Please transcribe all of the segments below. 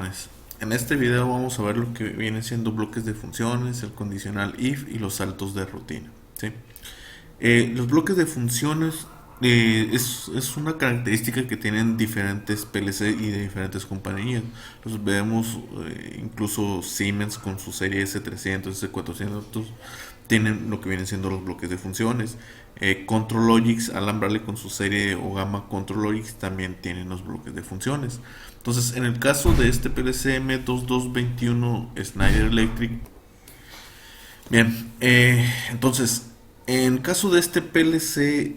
jóvenes. En este video vamos a ver lo que vienen siendo bloques de funciones, el condicional if y los saltos de rutina. ¿Sí? Los bloques de funciones es una característica que tienen diferentes PLC y de diferentes compañías. Los vemos incluso Siemens con su serie S300, S400 tienen lo que vienen siendo los bloques de funciones. ControlLogix, Alan Bradley con su serie o gama ControlLogix también tienen los bloques de funciones. Entonces, en el caso de este PLC M2221 Schneider Electric, bien, entonces, en caso de este PLC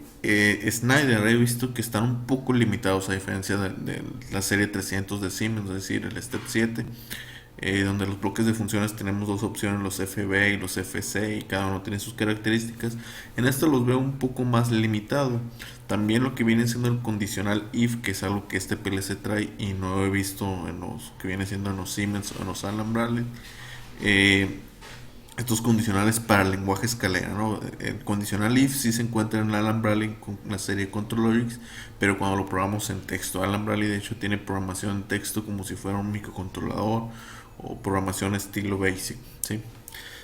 Schneider, he visto que están un poco limitados a diferencia de la serie 300 de Siemens, es decir, el Step 7, donde los bloques de funciones tenemos dos opciones, los FB y los FC, y cada uno tiene sus características. En esto los veo un poco más limitado. También lo que viene siendo el condicional if, que es algo que este PLC trae y no he visto en los que viene siendo en los Siemens o en los Alan Bradley. Estos condicionales para el lenguaje escalera, ¿no? El condicional if sí se encuentra en Alan Bradley con la serie ControlLogix, pero cuando lo programamos en texto, Alan Bradley de hecho tiene programación en texto como si fuera un microcontrolador o programación estilo BASIC, ¿sí?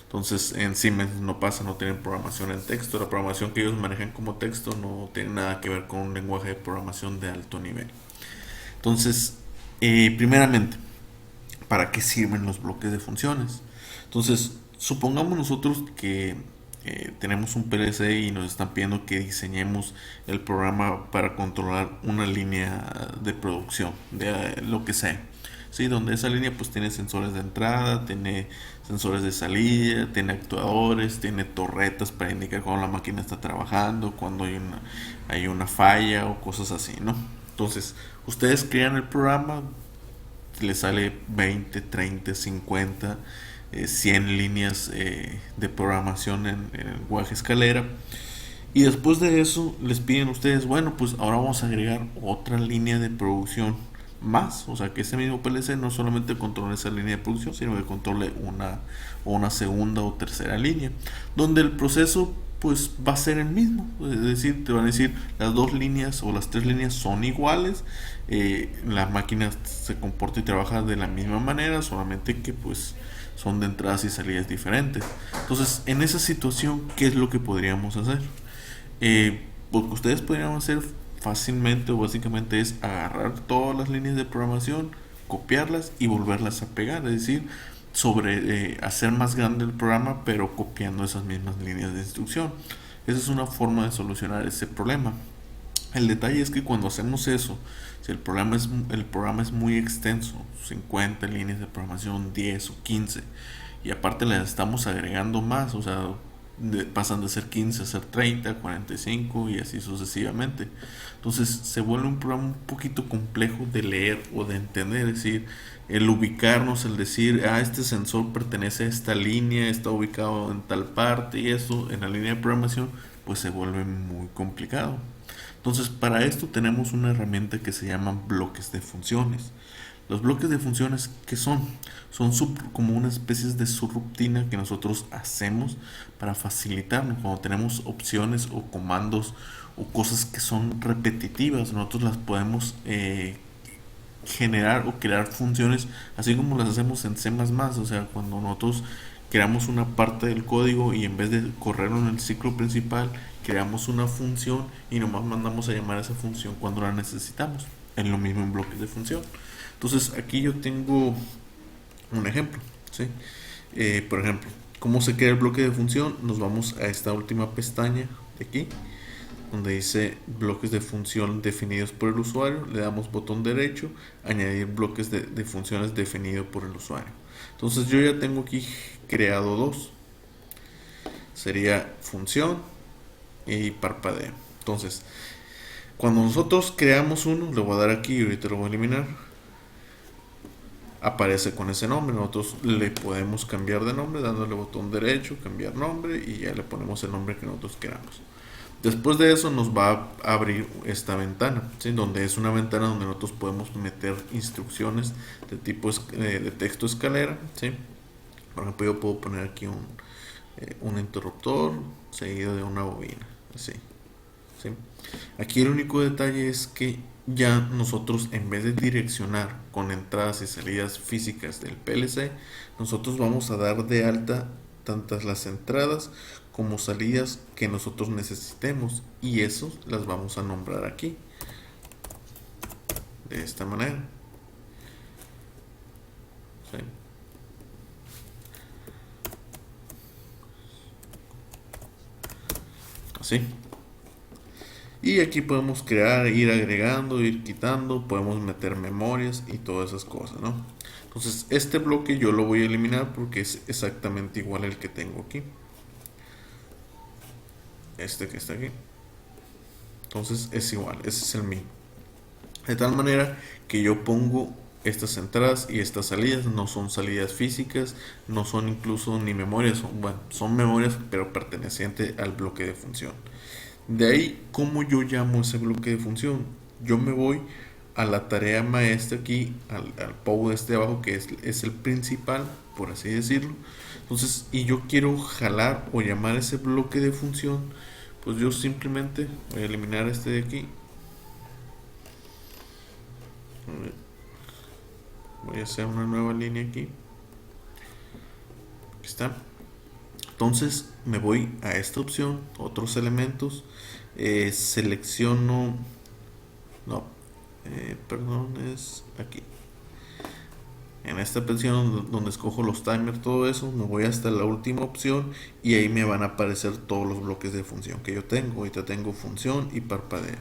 Entonces en Siemens no pasa, no tienen programación en texto. La programación que ellos manejan como texto no tiene nada que ver con un lenguaje de programación de alto nivel. Entonces, primeramente, ¿para qué sirven los bloques de funciones? Entonces, supongamos nosotros que tenemos un PLC y nos están pidiendo que diseñemos el programa para controlar una línea de producción, de lo que sea. Sí, donde esa línea pues tiene sensores de entrada, tiene sensores de salida, tiene actuadores, tiene torretas para indicar cuando la máquina está trabajando, cuando hay una falla o cosas así, ¿no? Entonces, ustedes crean el programa, les sale 20, 30, 50, 100 líneas de programación en el lenguaje escalera. Y después de eso les piden a ustedes, bueno, pues ahora vamos a agregar otra línea de producción más. O sea, que ese mismo PLC no solamente controle esa línea de producción, sino que controle una segunda o tercera línea. Donde el proceso pues va a ser el mismo. Es decir, te van a decir las dos líneas o las tres líneas son iguales. La máquina se comporta y trabaja de la misma manera, solamente que pues son de entradas y salidas diferentes. Entonces, en esa situación, ¿qué es lo que podríamos hacer? Lo que ustedes podrían hacer fácilmente o básicamente es agarrar todas las líneas de programación, copiarlas y volverlas a pegar, es decir, hacer más grande el programa pero copiando esas mismas líneas de instrucción. Esa es una forma de solucionar ese problema. El detalle es que cuando hacemos eso, si el programa es muy extenso, 50 líneas de programación, 10 o 15, y aparte le estamos agregando más, o sea, pasan de ser 15 a ser 30, 45 y así sucesivamente. Entonces se vuelve un programa un poquito complejo de leer o de entender, es decir, el ubicarnos, el decir, este sensor pertenece a esta línea, está ubicado en tal parte y eso en la línea de programación, pues se vuelve muy complicado. Entonces, para esto tenemos una herramienta que se llama bloques de funciones. Los bloques de funciones, ¿qué son? Son como una especie de subrutina que nosotros hacemos para facilitarnos. Cuando tenemos opciones o comandos o cosas que son repetitivas, nosotros las podemos generar o crear funciones así como las hacemos en C++. O sea, cuando nosotros creamos una parte del código y en vez de correrlo en el ciclo principal, creamos una función y nomás mandamos a llamar a esa función cuando la necesitamos. Es lo mismo en bloques de función. Entonces aquí yo tengo un ejemplo, ¿sí? Por ejemplo, ¿cómo se crea el bloque de función? Nos vamos a esta última pestaña de aquí, donde dice bloques de función definidos por el usuario. Le damos botón derecho, añadir bloques de funciones definidos por el usuario. Entonces yo ya tengo aquí creado dos. Sería función y parpadeo. Entonces, cuando nosotros creamos uno, le voy a dar aquí y ahorita lo voy a eliminar. Aparece con ese nombre. Nosotros le podemos cambiar de nombre dándole botón derecho, cambiar nombre y ya le ponemos el nombre que nosotros queramos. Después de eso nos va a abrir esta ventana, ¿sí? Donde es una ventana donde nosotros podemos meter instrucciones de tipo de texto escalera, ¿sí? Por ejemplo, yo puedo poner aquí un interruptor seguido de una bobina, así. ¿sí? Aquí el único detalle es que ya nosotros, en vez de direccionar con entradas y salidas físicas del PLC, nosotros vamos a dar de alta tantas las entradas como salidas que nosotros necesitemos, y eso las vamos a nombrar aquí de esta manera, ¿sí? Así. Y aquí podemos crear, ir agregando, ir quitando, podemos meter memorias y todas esas cosas, ¿no? Entonces este bloque yo lo voy a eliminar porque es exactamente igual al que tengo aquí. Este que está aquí. Entonces es igual, ese es el mismo. De tal manera que yo pongo estas entradas y estas salidas, no son salidas físicas, no son incluso ni memorias, son memorias pero pertenecientes al bloque de función. De ahí, ¿cómo yo llamo ese bloque de función? Yo me voy a la tarea maestra aquí, al POW de este abajo, que es el principal, por así decirlo. Entonces, y yo quiero jalar o llamar ese bloque de función, pues yo simplemente voy a eliminar este de aquí. Voy a hacer una nueva línea aquí. Aquí está. Entonces me voy a esta opción, otros elementos, selecciono, no, perdón, es aquí. En esta opción donde escojo los timers, todo eso, me voy hasta la última opción y ahí me van a aparecer todos los bloques de función que yo tengo. Ahorita tengo función y parpadeo.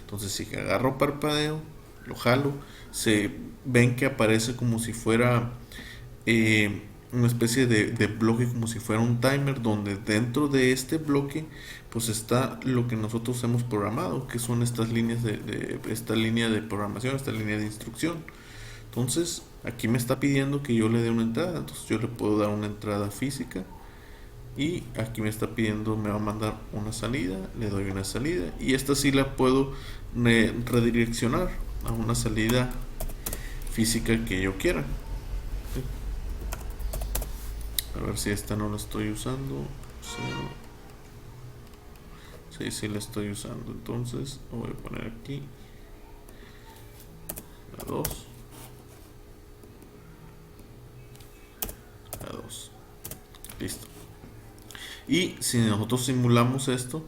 Entonces si agarro parpadeo, lo jalo, se ven que aparece como si fuera una especie de bloque, como si fuera un timer, donde dentro de este bloque pues está lo que nosotros hemos programado, que son estas líneas esta línea de programación, esta línea de instrucción. Entonces aquí me está pidiendo que yo le dé una entrada, entonces yo le puedo dar una entrada física, y aquí me está pidiendo, me va a mandar una salida, le doy una salida, y esta sí la puedo redireccionar a una salida física que yo quiera. A ver si esta no la estoy usando. Sí, la estoy usando. Entonces voy a poner aquí la 2. La 2. Listo. Y si nosotros simulamos esto,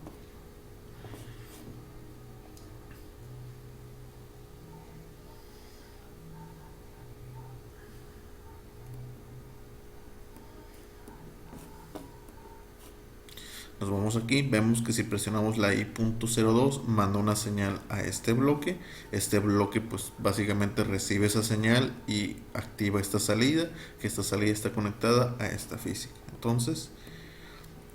nos vamos aquí, vemos que si presionamos la I.02 manda una señal a este bloque. Este bloque pues básicamente recibe esa señal y activa esta salida, que esta salida está conectada a esta física. Entonces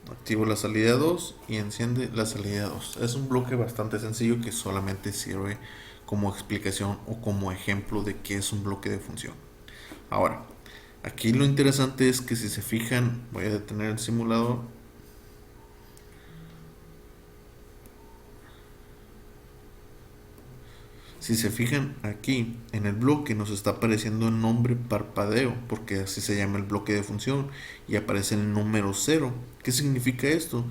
activo la salida 2 y enciende la salida 2. Es un bloque bastante sencillo que solamente sirve como explicación o como ejemplo de qué es un bloque de función. Ahora, aquí lo interesante es que si se fijan, voy a detener el simulador. Si se fijan aquí en el bloque nos está apareciendo el nombre parpadeo, porque así se llama el bloque de función, y aparece el número 0. ¿Qué significa esto?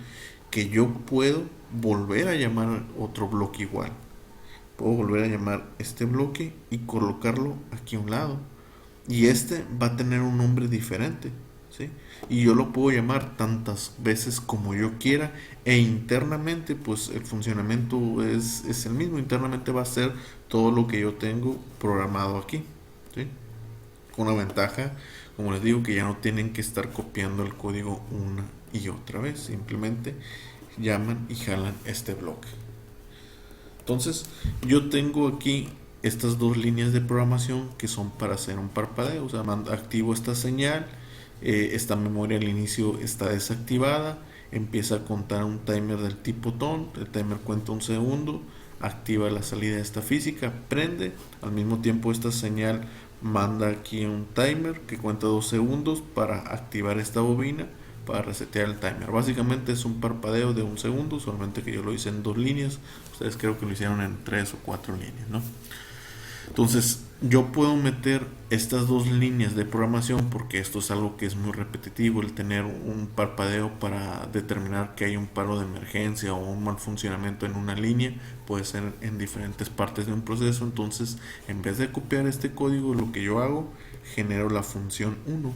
Que yo puedo volver a llamar otro bloque igual. Puedo volver a llamar este bloque y colocarlo aquí a un lado. Y este va a tener un nombre diferente, ¿sí? Y yo lo puedo llamar tantas veces como yo quiera, e internamente pues el funcionamiento es el mismo. Internamente va a ser todo lo que yo tengo programado aquí, ¿sí? Con una ventaja, como les digo, que ya no tienen que estar copiando el código una y otra vez, simplemente llaman y jalan este bloque. Entonces yo tengo aquí estas dos líneas de programación que son para hacer un parpadeo. O sea, activo esta señal, esta memoria al inicio está desactivada, empieza a contar un timer del tipo tone, el timer cuenta un segundo, activa la salida de esta física, prende, al mismo tiempo esta señal manda aquí un timer que cuenta 2 segundos para activar esta bobina, para resetear el timer. Básicamente es un parpadeo de 1 segundo, solamente que yo lo hice en 2 líneas. Ustedes creo que lo hicieron en 3 o 4 líneas, ¿no? Entonces yo puedo meter estas dos líneas de programación porque esto es algo que es muy repetitivo, el tener un parpadeo para determinar que hay un paro de emergencia o un mal funcionamiento en una línea, puede ser en diferentes partes de un proceso. Entonces, en vez de copiar este código, lo que yo hago, genero la función 1,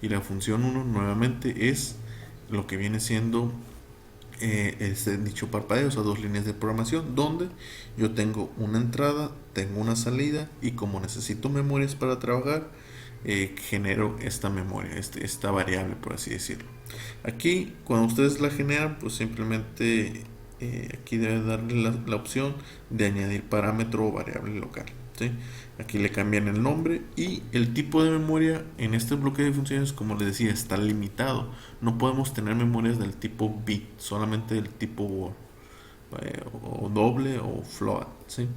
y la función 1 nuevamente es lo que viene siendo dicho parpadeo, o sea, dos líneas de programación donde yo tengo una entrada, tengo una salida, y como necesito memorias para trabajar, genero esta memoria, esta variable, por así decirlo. Aquí, cuando ustedes la generan, pues simplemente aquí deben darle la opción de añadir parámetro o variable local, ¿sí? Aquí le cambian el nombre, y el tipo de memoria en este bloque de funciones, como les decía, está limitado. No podemos tener memorias del tipo bit, solamente del tipo word, o doble o float, ¿sí?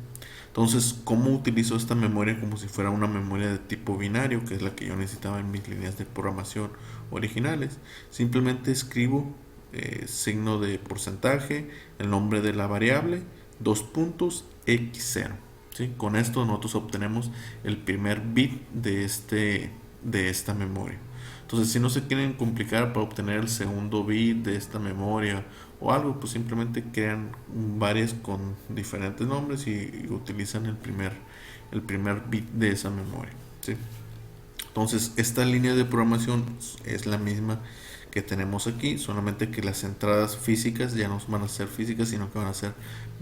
Entonces, ¿cómo utilizo esta memoria como si fuera una memoria de tipo binario, que es la que yo necesitaba en mis líneas de programación originales? Simplemente escribo signo de porcentaje, el nombre de la variable, dos puntos, x0. ¿Sí? Con esto nosotros obtenemos el primer bit de esta memoria. Entonces, si no se quieren complicar para obtener el segundo bit de esta memoria o algo, pues simplemente crean varias con diferentes nombres y utilizan el primer bit de esa memoria, ¿sí? Entonces, esta línea de programación es la misma que tenemos aquí, solamente que las entradas físicas ya no van a ser físicas, sino que van a ser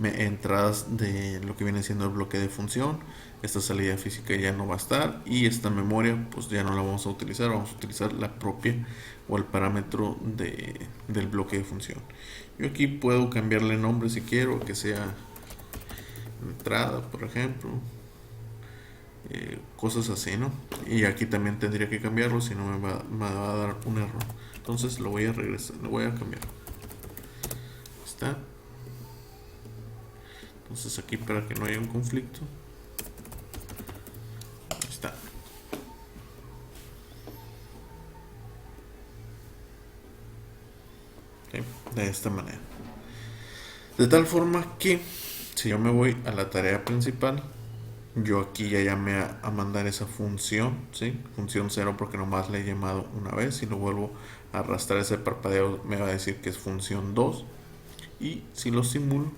entradas de lo que viene siendo el bloque de función. Esta salida física ya no va a estar, y esta memoria pues ya no la vamos a utilizar, vamos a utilizar la propia o el parámetro del bloque de función. Yo aquí puedo cambiarle nombre si quiero, que sea entrada, por ejemplo, cosas así, ¿no? Y aquí también tendría que cambiarlo, si no me va a dar un error. Entonces lo voy a regresar, lo voy a cambiar. Está. Entonces aquí, para que no haya un conflicto, está. ¿Sí? De esta manera. De tal forma que si yo me voy a la tarea principal, yo aquí ya llamé a mandar esa función, ¿sí? Función 0, porque nomás le he llamado una vez. Si lo vuelvo a arrastrar ese parpadeo, me va a decir que es función 2. Y si lo simulo,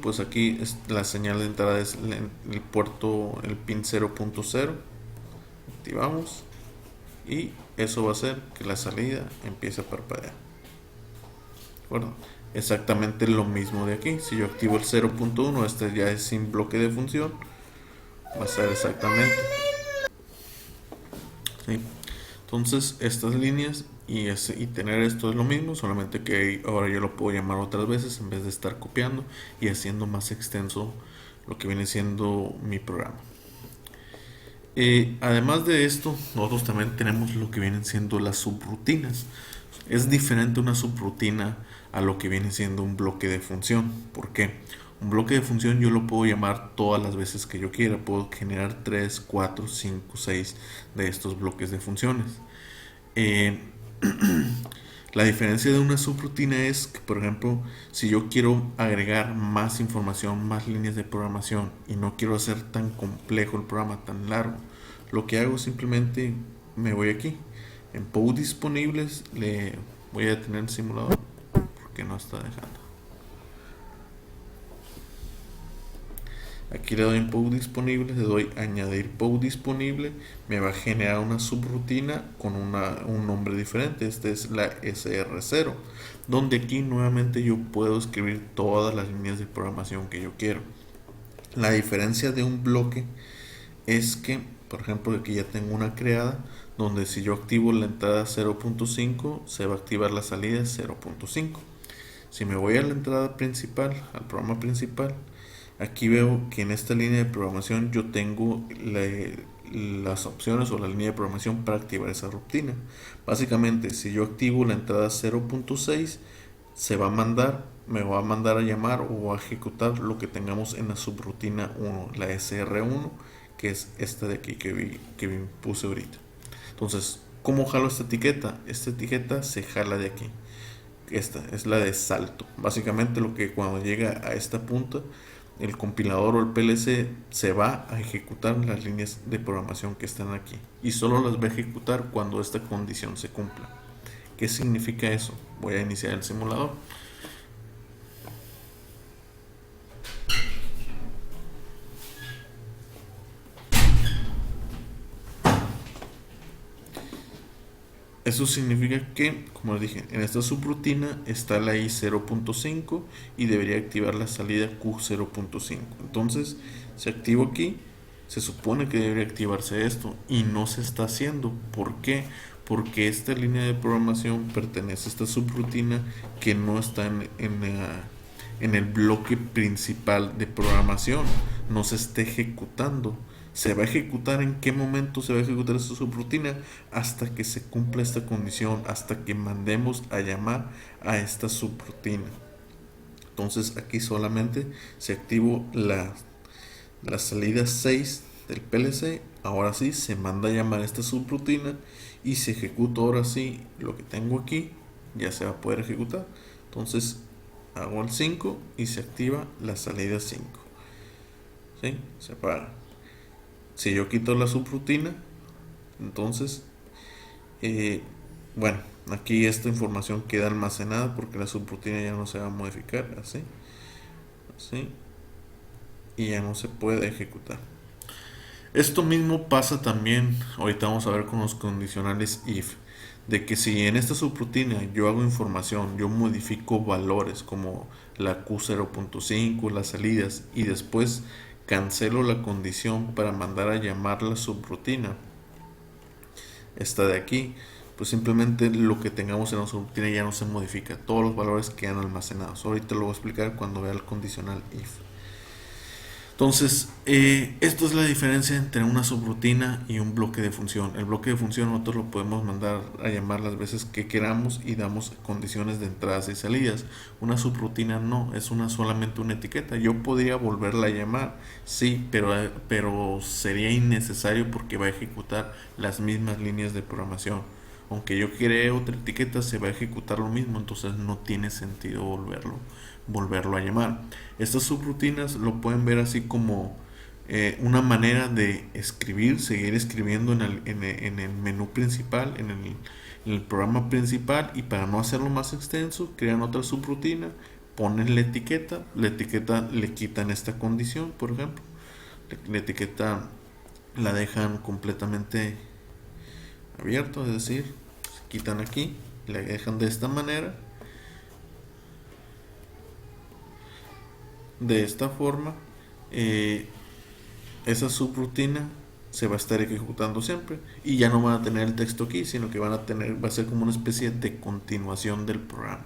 pues aquí la señal de entrada es el puerto, el pin 0.0. Activamos, y eso va a hacer que la salida empiece a parpadear. ¿De acuerdo? Exactamente lo mismo de aquí. Si yo activo el 0.1, este ya es sin bloque de función, va a ser exactamente, ¿sí? Entonces, estas líneas y tener esto es lo mismo, solamente que ahora yo lo puedo llamar otras veces en vez de estar copiando y haciendo más extenso lo que viene siendo mi programa. Además de esto, nosotros también tenemos lo que vienen siendo las subrutinas. Es diferente una subrutina a lo que viene siendo un bloque de función. ¿Por qué? Un bloque de función yo lo puedo llamar todas las veces que yo quiera. Puedo generar 3, 4, 5, 6 de estos bloques de funciones. La diferencia de una subrutina es que, por ejemplo, si yo quiero agregar más información, más líneas de programación, y no quiero hacer tan complejo el programa, tan largo, lo que hago simplemente me voy aquí. En POU disponibles le voy a detener el simulador porque no está dejando. Aquí le doy en POU disponible, le doy añadir POU disponible, me va a generar una subrutina con un nombre diferente. Este es la SR0, donde aquí nuevamente yo puedo escribir todas las líneas de programación que yo quiero. La diferencia de un bloque es que, por ejemplo, aquí ya tengo una creada, donde si yo activo la entrada 0.5, se va a activar la salida 0.5. Si me voy a la entrada principal, al programa principal, aquí veo que en esta línea de programación yo tengo las opciones o la línea de programación para activar esa rutina. Básicamente, si yo activo la entrada 0.6, me va a mandar a llamar o a ejecutar lo que tengamos en la subrutina 1, la SR1, que es esta de aquí que puse ahorita. Entonces, ¿cómo jalo esta etiqueta? Esta etiqueta se jala de aquí. Esta es la de salto. Básicamente lo que cuando llega a esta punta, el compilador o el PLC se va a ejecutar las líneas de programación que están aquí. Y solo las va a ejecutar cuando esta condición se cumpla. ¿Qué significa eso? Voy a iniciar el simulador. Eso significa que, como les dije, en esta subrutina está la I 0.5 y debería activar la salida Q 0.5. Entonces, si activo aquí, se supone que debería activarse esto y no se está haciendo. ¿Por qué? Porque esta línea de programación pertenece a esta subrutina que no está en el bloque principal de programación. No se está ejecutando. Se va a ejecutar en qué momento se va a ejecutar esta subrutina hasta que se cumpla esta condición, hasta que mandemos a llamar a esta subrutina. Entonces aquí solamente se activó la salida 6 del PLC. Ahora sí se manda a llamar a esta subrutina y se ejecuta ahora sí lo que tengo aquí, ya se va a poder ejecutar. Entonces hago el 5 y se activa la salida 5. ¿Sí? Se apaga. Si yo quito la subrutina, entonces, bueno, aquí esta información queda almacenada porque la subrutina ya no se va a modificar, así, y ya no se puede ejecutar. Esto mismo pasa también, ahorita vamos a ver con los condicionales if, de que si en esta subrutina yo hago información, yo modifico valores como la Q0.5, las salidas, y después cancelo la condición para mandar a llamar la subrutina, esta de aquí, pues simplemente lo que tengamos en la subrutina ya no se modifica, todos los valores quedan almacenados. Ahorita lo voy a explicar cuando vea el condicional if. Entonces, esto es la diferencia entre una subrutina y un bloque de función. El bloque de función nosotros lo podemos mandar a llamar las veces que queramos y damos condiciones de entradas y salidas. Una no, es solamente una etiqueta. Yo podría volverla a llamar, sí, pero sería innecesario porque va a ejecutar las mismas líneas de programación. Aunque yo cree otra etiqueta, se va a ejecutar lo mismo, entonces no tiene sentido volverlo a llamar. Estas subrutinas lo pueden ver así como una manera de seguir escribiendo en el menú principal, en el programa principal, y para no hacerlo más extenso, crean otra subrutina, ponen la etiqueta le quitan esta condición, por ejemplo, la etiqueta la dejan completamente abierto, es decir, se quitan aquí, la dejan de esta manera. De esta forma, esa subrutina se va a estar ejecutando siempre y ya no van a tener el texto aquí, sino que va a ser como una especie de continuación del programa.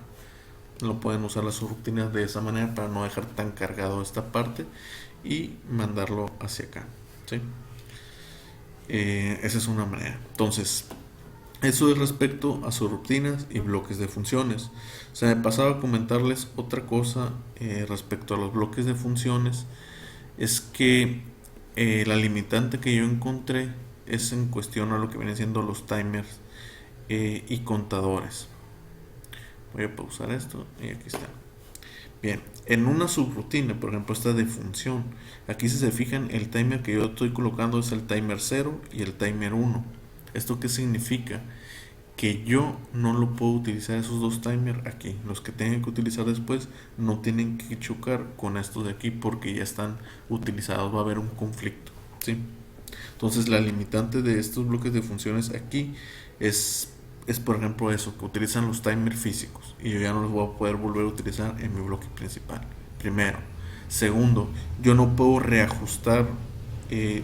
Lo pueden usar las subrutinas de esa manera para no dejar tan cargado esta parte y mandarlo hacia acá, ¿sí? Esa es una manera. Entonces, eso es respecto a subrutinas y bloques de funciones. Se me pasaba a comentarles otra cosa respecto a los bloques de funciones. Es que la limitante que yo encontré es en cuestión a lo que vienen siendo los timers y contadores. Voy a pausar esto y aquí está. Bien, en una subrutina, por ejemplo esta de función, aquí si se fijan el timer que yo estoy colocando es el timer 0 y el timer 1. ¿Esto qué significa? Que yo no lo puedo utilizar esos dos timers aquí. Los que tengan que utilizar después no tienen que chocar con estos de aquí porque ya están utilizados. Va a haber un conflicto, ¿sí? Entonces la limitante de estos bloques de funciones aquí es por ejemplo eso, que utilizan los timers físicos y yo ya no los voy a poder volver a utilizar en mi bloque principal. Primero. Segundo, yo no puedo reajustar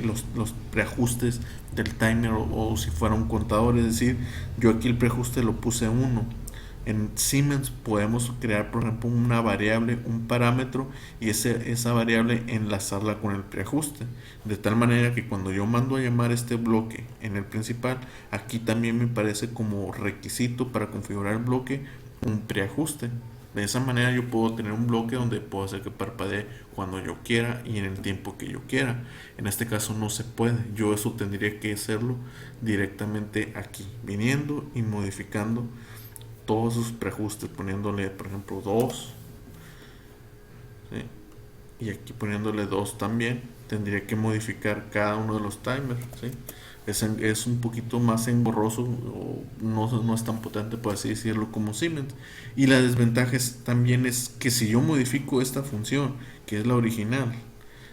los preajustes del timer o si fuera un contador, es decir, yo aquí el preajuste lo puse 1. En Siemens podemos crear, por ejemplo, una variable, un parámetro, y esa variable enlazarla con el preajuste, de tal manera que cuando yo mando a llamar este bloque en el principal, aquí también me parece como requisito para configurar el bloque un preajuste. De esa manera yo puedo tener un bloque donde puedo hacer que parpadee cuando yo quiera y en el tiempo que yo quiera. En este caso no se puede. Yo eso tendría que hacerlo directamente aquí, viniendo y modificando todos sus preajustes, poniéndole por ejemplo 2, ¿sí? Y aquí poniéndole 2 también. Tendría que modificar cada uno de los timers, ¿sí? Es un poquito más engorroso, o no es tan potente, por así decirlo, como Siemens. Y la desventaja también es que si yo modifico esta función, que es la original,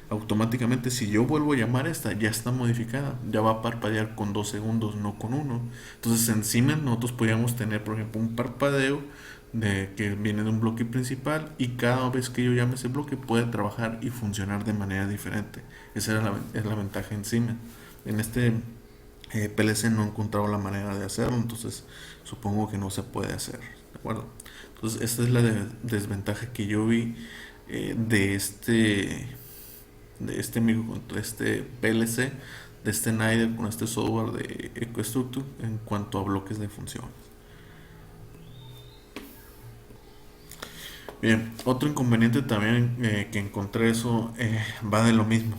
automáticamente si yo vuelvo a llamar esta, ya está modificada, ya va a parpadear con 2 segundos, no con uno. Entonces en Siemens nosotros podríamos tener, por ejemplo, un parpadeo que viene de un bloque principal, y cada vez que yo llame ese bloque puede trabajar y funcionar de manera diferente. Esa es la ventaja en Siemens. En este PLC no he encontrado la manera de hacerlo, entonces supongo que no se puede hacer, ¿de acuerdo? Entonces esta es la desventaja que yo vi de este PLC, de este NIDER con este software de EcoStructure en cuanto a bloques de funciones. Bien, otro inconveniente también que encontré eso va de lo mismo.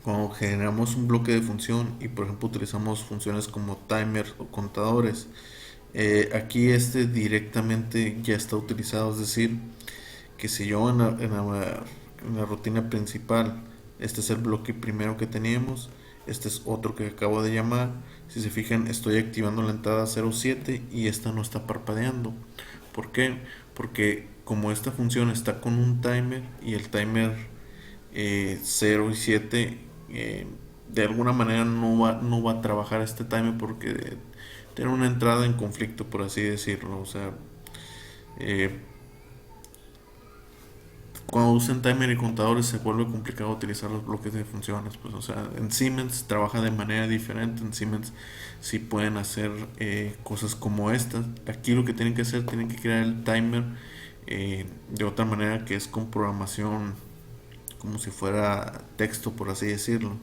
Cuando generamos un bloque de función y por ejemplo utilizamos funciones como timers o contadores, aquí este directamente ya está utilizado, es decir, que si yo en la rutina principal, este es el bloque primero que teníamos, este es otro que acabo de llamar, si se fijan estoy activando la entrada 07 y esta no está parpadeando. ¿Por qué? Porque como esta función está con un timer y el timer 0 y 7 de alguna manera no va a trabajar este timer porque tiene una entrada en conflicto, por así decirlo. O sea, eh, cuando usen timer y contadores se vuelve complicado utilizar los bloques de funciones. Pues, o sea, en Siemens trabaja de manera diferente. En Siemens sí pueden hacer cosas como estas. Aquí lo que tienen que hacer, tienen que crear el timer de otra manera, que es con programación como si fuera texto, por así decirlo,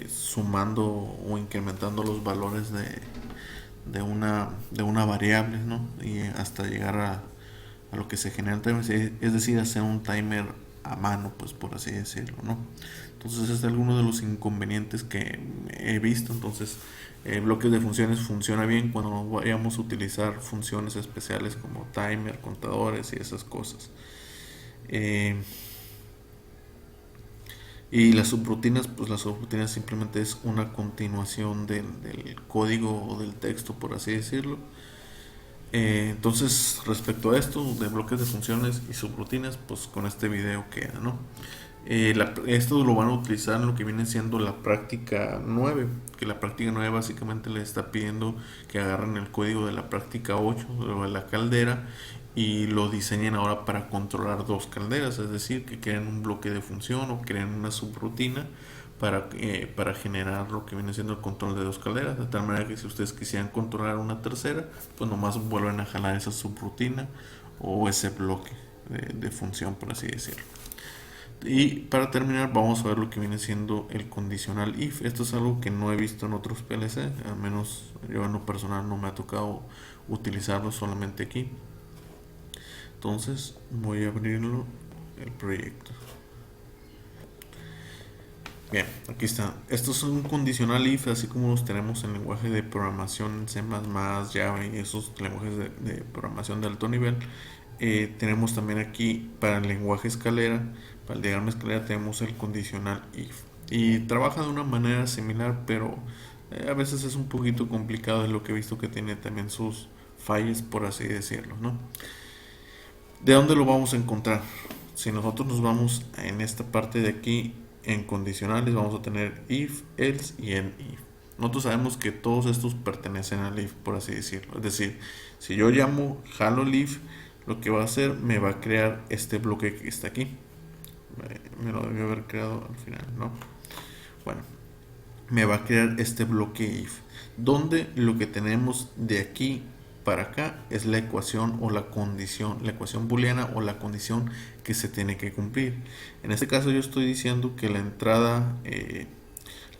sumando o incrementando los valores de una variable, ¿no? Y hasta llegar a lo que se genera el timer, es decir, hacer un timer a mano, pues por así decirlo, ¿no? Entonces es alguno de los inconvenientes que he visto. Entonces bloques de funciones funciona bien cuando vayamos a utilizar funciones especiales como timer, contadores y esas cosas. Eh, y las subrutinas, pues las subrutinas simplemente es una continuación del código o del texto, por así decirlo. Entonces, respecto a esto de bloques de funciones y subrutinas, pues con este video queda, ¿no? Esto lo van a utilizar en lo que viene siendo la práctica 9, que la práctica 9 básicamente le está pidiendo que agarren el código de la práctica 8 de la caldera y lo diseñen ahora para controlar dos calderas, es decir, que creen un bloque de función o creen una subrutina para generar lo que viene siendo el control de dos calderas, de tal manera que si ustedes quisieran controlar una tercera, pues nomás vuelven a jalar esa subrutina o ese bloque de función, por así decirlo. Y para terminar vamos a ver lo que viene siendo el condicional if. Esto es algo que no he visto en otros PLC, al menos yo en lo personal no me ha tocado utilizarlo, solamente aquí. Entonces voy a abrirlo, el proyecto. Bien, aquí está. Estos son un condicional if, así como los tenemos en lenguaje de programación C++, Java y esos lenguajes de programación de alto nivel. Tenemos también aquí para el lenguaje escalera, para el diagrama escalera tenemos el condicional if. Y trabaja de una manera similar, pero a veces es un poquito complicado, es lo que he visto que tiene también sus fallas, por así decirlo, ¿no? ¿De dónde lo vamos a encontrar? Si nosotros nos vamos en esta parte de aquí, en condicionales, vamos a tener if, else y en if. Nosotros sabemos que todos estos pertenecen al if, por así decirlo. Es decir, si yo llamo hello if, lo que va a hacer, me va a crear este bloque que está aquí. Me lo debió haber creado al final, ¿no? Bueno, me va a crear este bloque if, donde lo que tenemos de aquí para acá es la ecuación o la condición, la ecuación booleana o la condición que se tiene que cumplir. En este caso yo estoy diciendo que la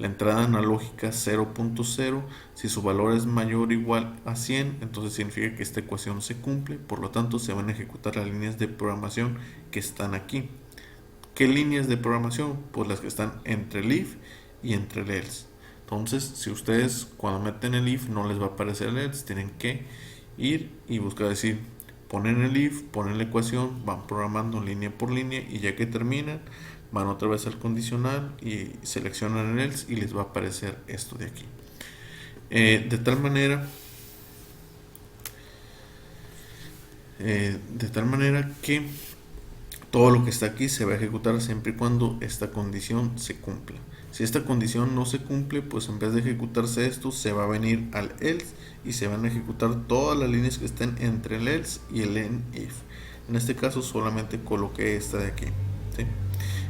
la entrada analógica 0.0. Si su valor es mayor o igual a 100, entonces significa que esta ecuación se cumple. Por lo tanto, se van a ejecutar las líneas de programación que están aquí. ¿Qué líneas de programación? Pues las que están entre el if y entre el else. Entonces, si ustedes cuando meten el if no les va a aparecer el else, tienen que ir y buscar decir, ponen el if, ponen la ecuación, van programando línea por línea y ya que terminan, van otra vez al condicional y seleccionan el else y les va a aparecer esto de aquí. De tal manera que todo lo que está aquí se va a ejecutar siempre y cuando esta condición se cumpla. Si esta condición no se cumple, pues en vez de ejecutarse esto, se va a venir al else y se van a ejecutar todas las líneas que estén entre el else y el if. En este caso solamente coloqué esta de aquí, ¿sí?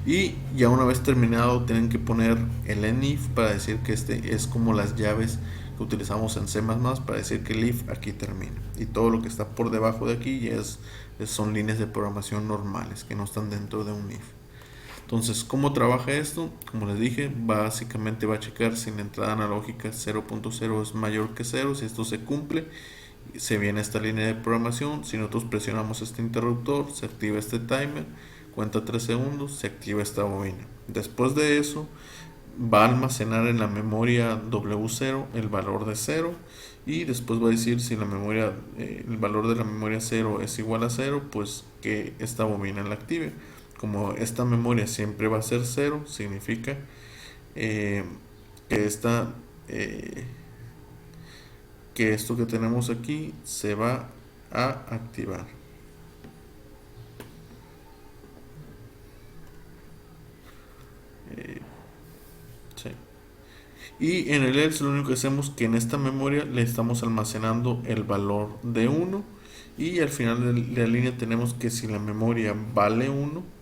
Y ya una vez terminado tienen que poner el if para decir que este es como las llaves que utilizamos en C++ para decir que el if aquí termina. Y todo lo que está por debajo de aquí ya son líneas de programación normales que no están dentro de un if. Entonces, ¿cómo trabaja esto? Como les dije, básicamente va a checar si la entrada analógica 0.0 es mayor que 0. Si esto se cumple, se viene esta línea de programación. Si nosotros presionamos este interruptor, se activa este timer, cuenta 3 segundos, se activa esta bobina. Después de eso, va a almacenar en la memoria W0 el valor de 0 y después va a decir si la memoria, el valor de la memoria 0 es igual a 0, pues que esta bobina la active. Como esta memoria siempre va a ser 0, significa que esto que tenemos aquí se va a activar. Sí. Y en el else lo único que hacemos es que en esta memoria le estamos almacenando el valor de 1 y al final de la línea tenemos que si la memoria vale 1,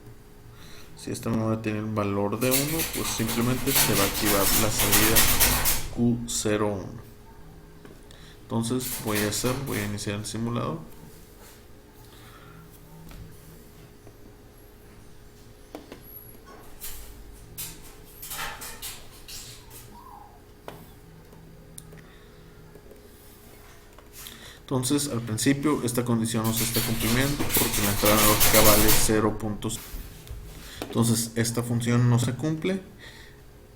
si esta memoria tiene el valor de 1, pues simplemente se va a activar la salida Q01. Entonces voy a iniciar el simulador. Entonces al principio esta condición no se está cumpliendo porque la entrada analógica vale 0.0. Entonces esta función no se cumple,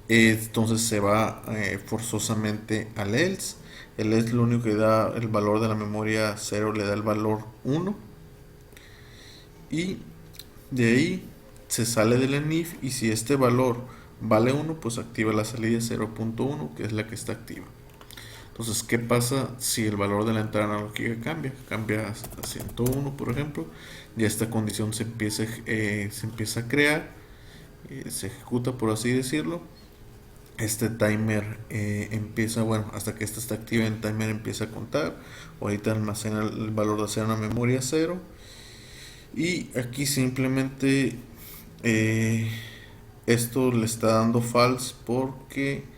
entonces se va forzosamente al else. El else lo único que da el valor de la memoria 0 le da el valor 1 y de ahí se sale del if y si este valor vale 1 pues activa la salida 0.1 que es la que está activa. Entonces, ¿qué pasa si el valor de la entrada analógica cambia? Cambia a 101, por ejemplo. Ya esta condición se empieza a crear, se ejecuta, por así decirlo. Este timer empieza, bueno, hasta que esta está activa, el timer empieza a contar. Ahorita almacena el valor de hacer una memoria 0. Y aquí simplemente esto le está dando false porque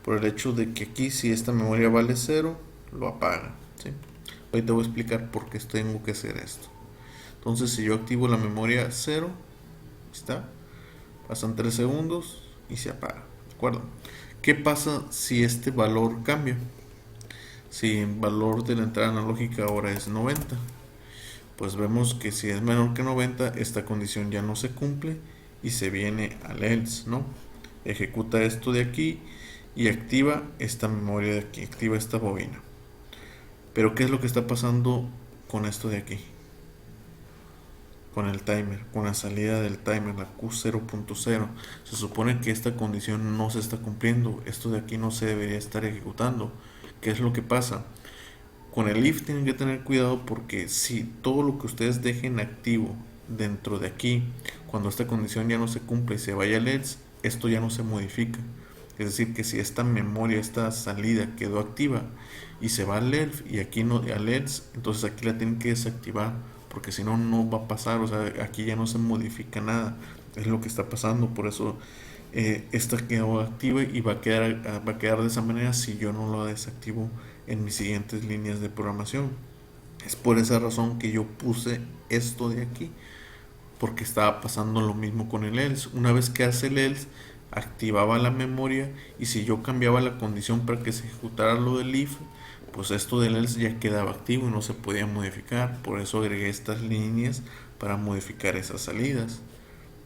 por el hecho de que aquí si esta memoria vale 0 lo apaga, ¿sí? Ahorita voy a explicar por qué tengo que hacer esto. Entonces si yo activo la memoria 0, está, pasan 3 segundos y se apaga, ¿de acuerdo? ¿Qué pasa si este valor cambia? Si el valor de la entrada analógica ahora es 90, pues vemos que si es menor que 90 esta condición ya no se cumple y se viene al else, ¿no? Ejecuta esto de aquí y activa esta memoria de aquí, activa esta bobina. Pero ¿qué es lo que está pasando con esto de aquí? Con el timer, con la salida del timer, la Q0.0. Se supone que esta condición no se está cumpliendo, esto de aquí no se debería estar ejecutando. ¿Qué es lo que pasa? Con el if tienen que tener cuidado porque si todo lo que ustedes dejen activo dentro de aquí, cuando esta condición ya no se cumple y se vaya al else, esto ya no se modifica. Es decir, que si esta memoria, esta salida quedó activa y se va al elf y aquí no al else, entonces aquí la tienen que desactivar porque si no, no va a pasar. O sea, aquí ya no se modifica nada. Es lo que está pasando. Por eso esta quedó activa y va a quedar de esa manera si yo no lo desactivo en mis siguientes líneas de programación. Es por esa razón que yo puse esto de aquí, porque estaba pasando lo mismo con el else. Una vez que hace el else, activaba la memoria, y si yo cambiaba la condición para que se ejecutara lo del if, pues esto del else ya quedaba activo y no se podía modificar. Por eso agregué estas líneas para modificar esas salidas,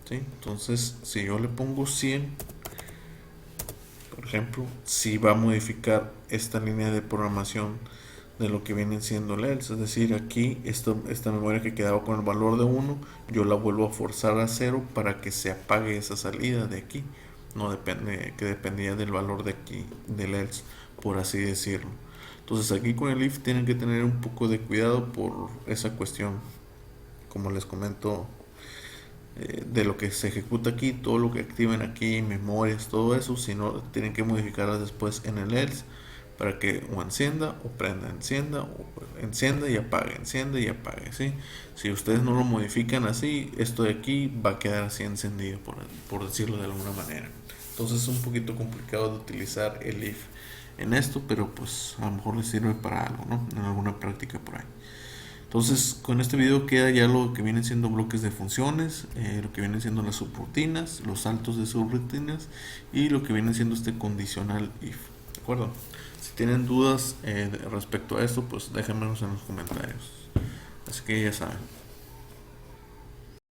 ¿sí? Entonces si yo le pongo 100, por ejemplo, si va a modificar esta línea de programación de lo que viene siendo el else. Es decir, aquí esta memoria que quedaba con el valor de 1, yo la vuelvo a forzar a 0 para que se apague esa salida de aquí. No depende, que dependía del valor de aquí, del else, por así decirlo. Entonces aquí con el if tienen que tener un poco de cuidado por esa cuestión, como les comento, de lo que se ejecuta aquí, todo lo que activen aquí, memorias, todo eso, si no, tienen que modificarlas después en el else para que o encienda o prenda, encienda o encienda y apague, encienda y apague, ¿sí? Si ustedes no lo modifican así, esto de aquí va a quedar así encendido, por decirlo de alguna manera. Entonces es un poquito complicado de utilizar el if en esto, pero pues a lo mejor les sirve para algo, ¿no? En alguna práctica por ahí. Entonces con este video queda ya lo que vienen siendo bloques de funciones, lo que vienen siendo las subrutinas, los saltos de subrutinas y lo que viene siendo este condicional if. ¿De acuerdo? Si tienen dudas respecto a esto, pues déjenmelos en los comentarios. Así que ya saben.